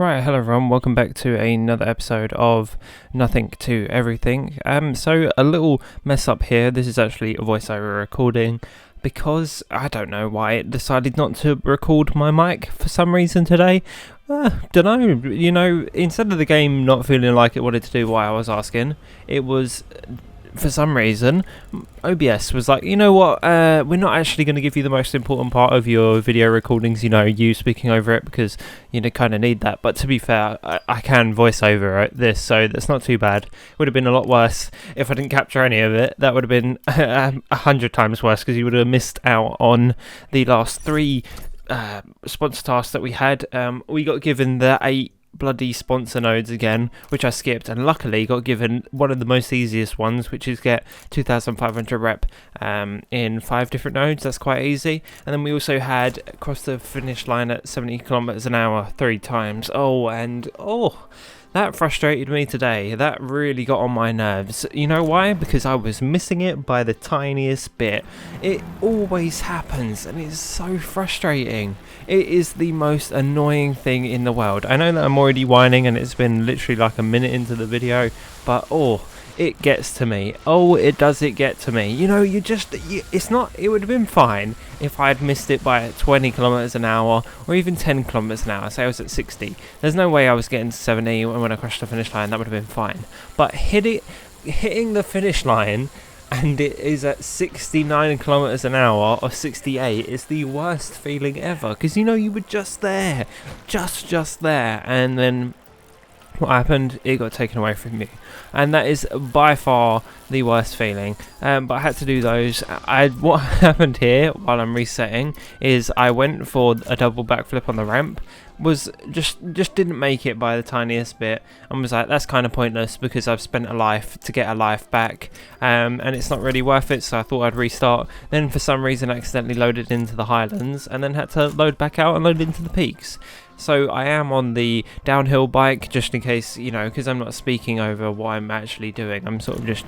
Right, hello everyone, welcome back to another episode of Nothing to Everything. So a little mess up here. This is actually a voiceover recording because I don't know why it decided not to record my mic for some reason today. Don't know, instead of the game not feeling like it wanted to do what I was asking, it was, for some reason, OBS was like, you know what, we're not actually going to give you the most important part of your video recordings, you speaking over it, because you kind of need that. But to be fair, I can voice over this, so that's not too bad. It would have been a lot worse if I didn't capture any of it. That would have been 100 times worse, because you would have missed out on the last three sponsor tasks that we had. We got given the 8 bloody sponsor nodes again, which I skipped, and luckily got given one of the most easiest ones, which is get 2,500 rep in 5 different nodes. That's quite easy. And then we also had cross the finish line at 70 kilometers an hour 3 times. That frustrated me today. That really got on my nerves. You know why? Because I was missing it by the tiniest bit. It always happens, and it's so frustrating. It is the most annoying thing in the world. I know that I'm already whining, and it's been literally like a minute into the video, but it gets to me. It get to me. It would have been fine if I had missed it by 20 kilometers an hour or even 10 kilometers an hour. Say I was at 60. There's no way I was getting to 70 when I crashed the finish line. That would have been fine. But hitting the finish line and it is at 69 kilometers an hour or 68 is the worst feeling ever, because you were just there, just there, and then what happened? It got taken away from you, and that is by far the worst feeling. But I had to do those. What happened here while I'm resetting is I went for a double backflip on the ramp, was just didn't make it by the tiniest bit, and was like, that's kind of pointless because I've spent a life to get a life back, and it's not really worth it. So I thought I'd restart. Then for some reason I accidentally loaded into the highlands and then had to load back out and load into the peaks. So I am on the downhill bike, just in case, because I'm not speaking over what I'm actually doing. I'm sort of just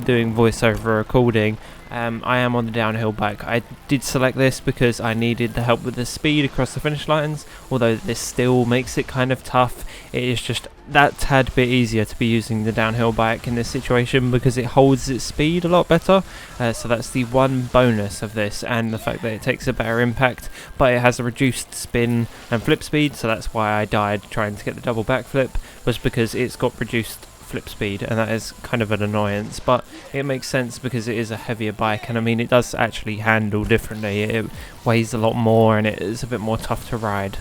doing voiceover recording. I am on the downhill bike. I did select this because I needed the help with the speed across the finish lines, although this still makes it kind of tough. It is just that tad bit easier to be using the downhill bike in this situation because it holds its speed a lot better. So that's the one bonus of this, and the fact that it takes a better impact, but it has a reduced spin and flip speed. So that's why I died trying to get the double backflip, was because it's got reduced flip speed, and that is kind of an annoyance, but it makes sense because it is a heavier bike, and I mean it does actually handle differently. It weighs a lot more and it is a bit more tough to ride.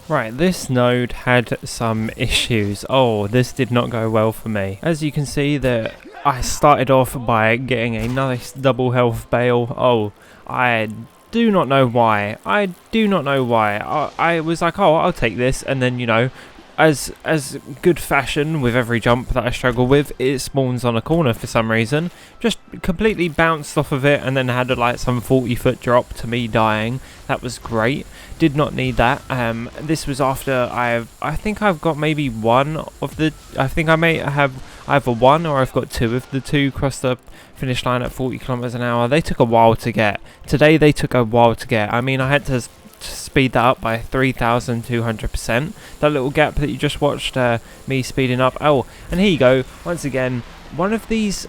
Right, this node had some issues. This did not go well for me. As you can see, that I started off by getting a nice double health bale. I do not know why. I was like, I'll take this, and then as good fashion with every jump that I struggle with, it spawns on a corner for some reason. Just completely bounced off of it and then had some 40-foot drop to me dying. That was great. Did not need that. This was after I think I've got maybe one of the, I think I may have either one or I've got 2 of the 2 cross the finish line at 40 kilometers an hour. They took a while to get. Today they took a while to get. I mean, I had to speed that up by 3,200%. That little gap that you just watched me speeding up. And here you go. Once again, one of these,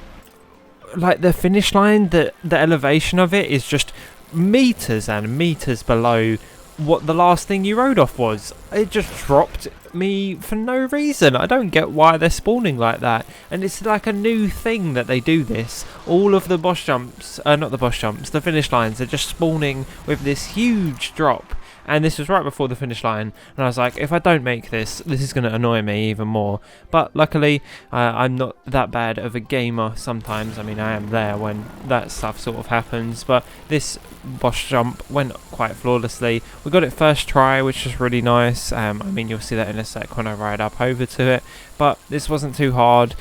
like the finish line, the elevation of it is just meters and meters below what the last thing you rode off was. It just dropped me for no reason. I don't get why they're spawning like that, and it's like a new thing that they do this. All of the boss jumps, not the boss jumps, the finish lines are just spawning with this huge drop. And this was right before the finish line, and I was like, if I don't make this is going to annoy me even more. But luckily, I'm not that bad of a gamer sometimes. I mean, I am there when that stuff sort of happens, but this boss jump went quite flawlessly. We got it first try, which is really nice. I mean, you'll see that in a sec when I ride up over to it, but this wasn't too hard.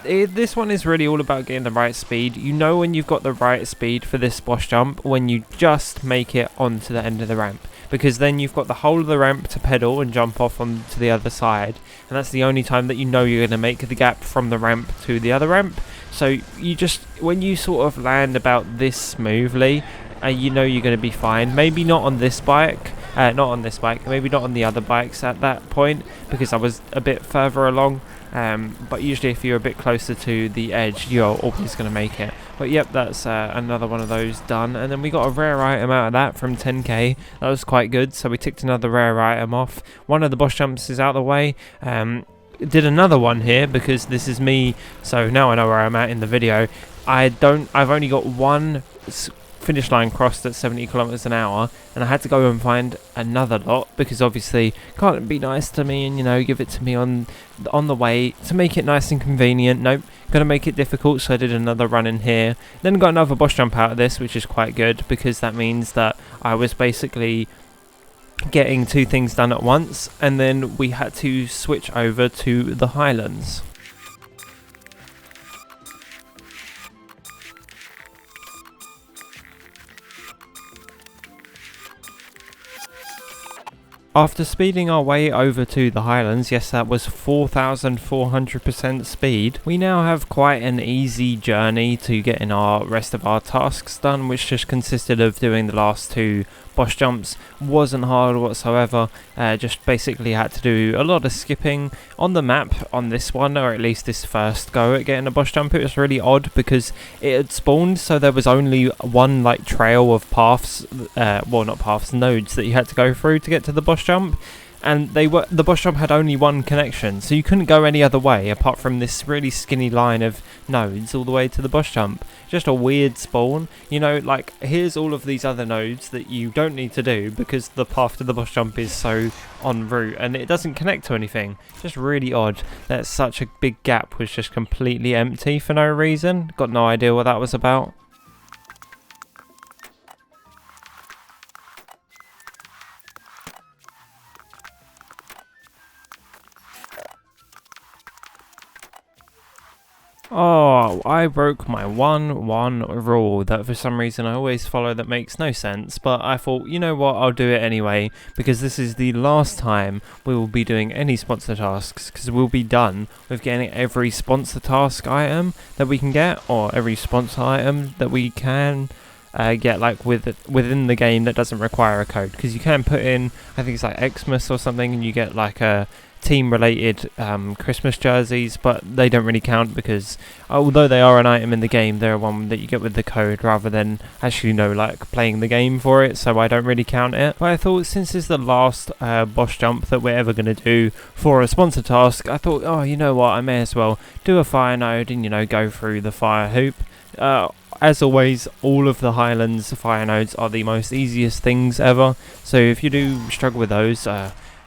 This one is really all about getting the right speed. When you've got the right speed for this boss jump when you just make it onto the end of the ramp, because then you've got the whole of the ramp to pedal and jump off onto the other side, and that's the only time that you're going to make the gap from the ramp to the other ramp. So you just, when you sort of land about this smoothly, you know you're going to be fine. Maybe not on this bike, maybe not on the other bikes at that point, because I was a bit further along. But usually if you're a bit closer to the edge, you're always going to make it. But yep, that's another one of those done. And then we got a rare item out of that from 10k. That was quite good. So we ticked another rare item off. One of the boss jumps is out of the way. Did another one here because this is me, so now I know where I'm at in the video. I've only got one finish line crossed at 70 kilometers an hour, and I had to go and find another lot because obviously can't be nice to me and, you know, give it to me on the way to make it nice and convenient. Nope, gonna make it difficult. So I did another run in here, then got another boss jump out of this, which is quite good because that means that I was basically getting two things done at once. And then we had to switch over to the Highlands. After speeding our way over to the Highlands, yes, that was 4,400% speed, we now have quite an easy journey to getting our rest of our tasks done, which just consisted of doing the last two boss jumps. Wasn't hard whatsoever, just basically had to do a lot of skipping on the map on this one, or at least this first go at getting a boss jump. It was really odd because it had spawned, so there was only one like trail of paths, well, not paths, nodes that you had to go through to get to the boss jump, and the boss jump had only one connection, so you couldn't go any other way apart from this really skinny line of nodes all the way to the boss jump. Just a weird spawn, you know, like here's all of these other nodes that you don't need to do because the path to the boss jump is so en route and it doesn't connect to anything. Just really odd that such a big gap was just completely empty for no reason. Got no idea what that was about. Oh, I broke my one rule that for some reason I always follow that makes no sense, but I thought, you know what, I'll do it anyway, because this is the last time we will be doing any sponsor tasks, because we'll be done with getting every sponsor task item that we can get, or every sponsor item that we can get, like within the game that doesn't require a code, because you can put in, I think it's like Xmas or something, and you get like a team related Christmas jerseys, but they don't really count because although they are an item in the game, they're one that you get with the code rather than actually like playing the game for it, so I don't really count it. But I thought since it's the last boss jump that we're ever going to do for a sponsor task, I thought, oh, you know what, I may as well do a fire node and, you know, go through the fire hoop. As always, all of the Highlands fire nodes are the most easiest things ever, so if you do struggle with those,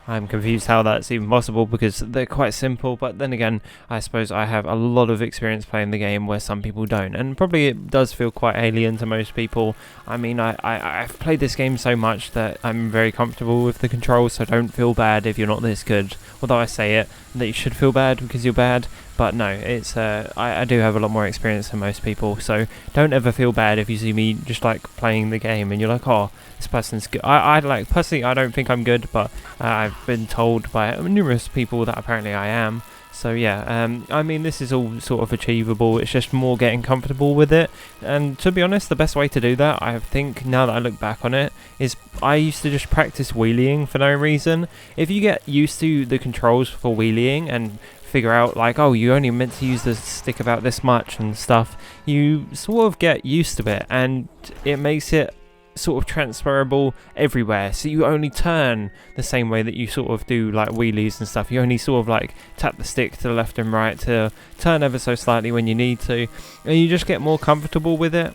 I'm confused how that's even possible because they're quite simple, but then again, I suppose I have a lot of experience playing the game where some people don't, and probably it does feel quite alien to most people. I mean, I've played this game so much that I'm very comfortable with the controls, so don't feel bad if you're not this good. Although I say it, that you should feel bad because you're bad, but no, it's I do have a lot more experience than most people, so don't ever feel bad if you see me just like playing the game and you're like, oh, this person's good. I like, personally, I don't think I'm good, but I've been told by numerous people that apparently I am. So yeah, I mean, this is all sort of achievable. It's just more getting comfortable with it. And to be honest, the best way to do that, I think, now that I look back on it, is I used to just practice wheeling for no reason. If you get used to the controls for wheeling and figure out like, oh, you only meant to use the stick about this much and stuff, you sort of get used to it, and it makes it sort of transferable everywhere. So you only turn the same way that you sort of do like wheelies and stuff. You only sort of like tap the stick to the left and right to turn ever so slightly when you need to, and you just get more comfortable with it.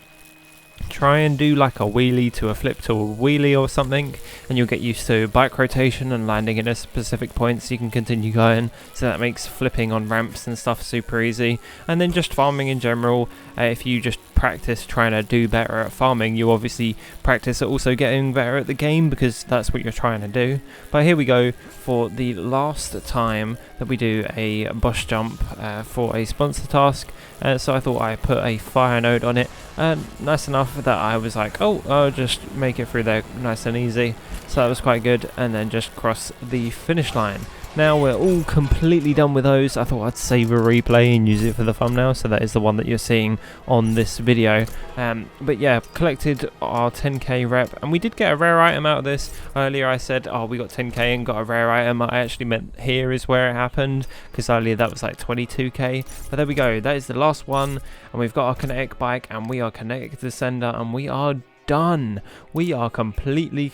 Try and do like a wheelie to a flip to a wheelie or something, and you'll get used to bike rotation and landing at a specific point so you can continue going, so that makes flipping on ramps and stuff super easy. And then just farming in general, if you just practice trying to do better at farming, you obviously practice at also getting better at the game, because that's what you're trying to do. But here we go for the last time that we do a boss jump for a sponsor task. So I thought I put a fire node on it, nice enough that I was like, oh, I'll just make it through there nice and easy. So that was quite good, and then just cross the finish line. Now we're all completely done with those. I thought I'd save a replay and use it for the thumbnail, so that is the one that you're seeing on this video. But yeah, collected our 10k rep, and we did get a rare item out of this. Earlier I said, oh, we got 10k and got a rare item. I actually meant here is where it happened, because earlier that was like 22k. But there we go, that is the last one, and we've got our kinetic bike, and we are connected to the sender, and we are done. We are completely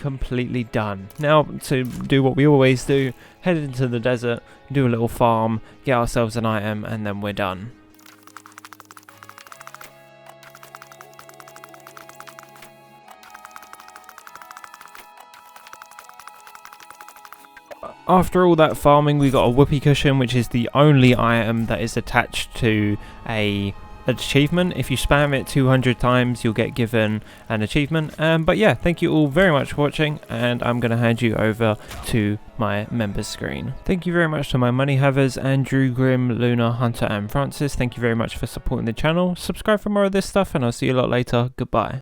done. Now to do what we always do, head into the desert, do a little farm, get ourselves an item, and then we're done. After all that farming, we got a whoopee cushion, which is the only item that is attached to an achievement. If you spam it 200 times, you'll get given an achievement. But yeah, thank you all very much for watching, and I'm going to hand you over to my members screen. Thank you very much to my money havers, Andrew, Grim, Luna, Hunter and Francis. Thank you very much for supporting the channel. Subscribe for more of this stuff, and I'll see you a lot later. Goodbye.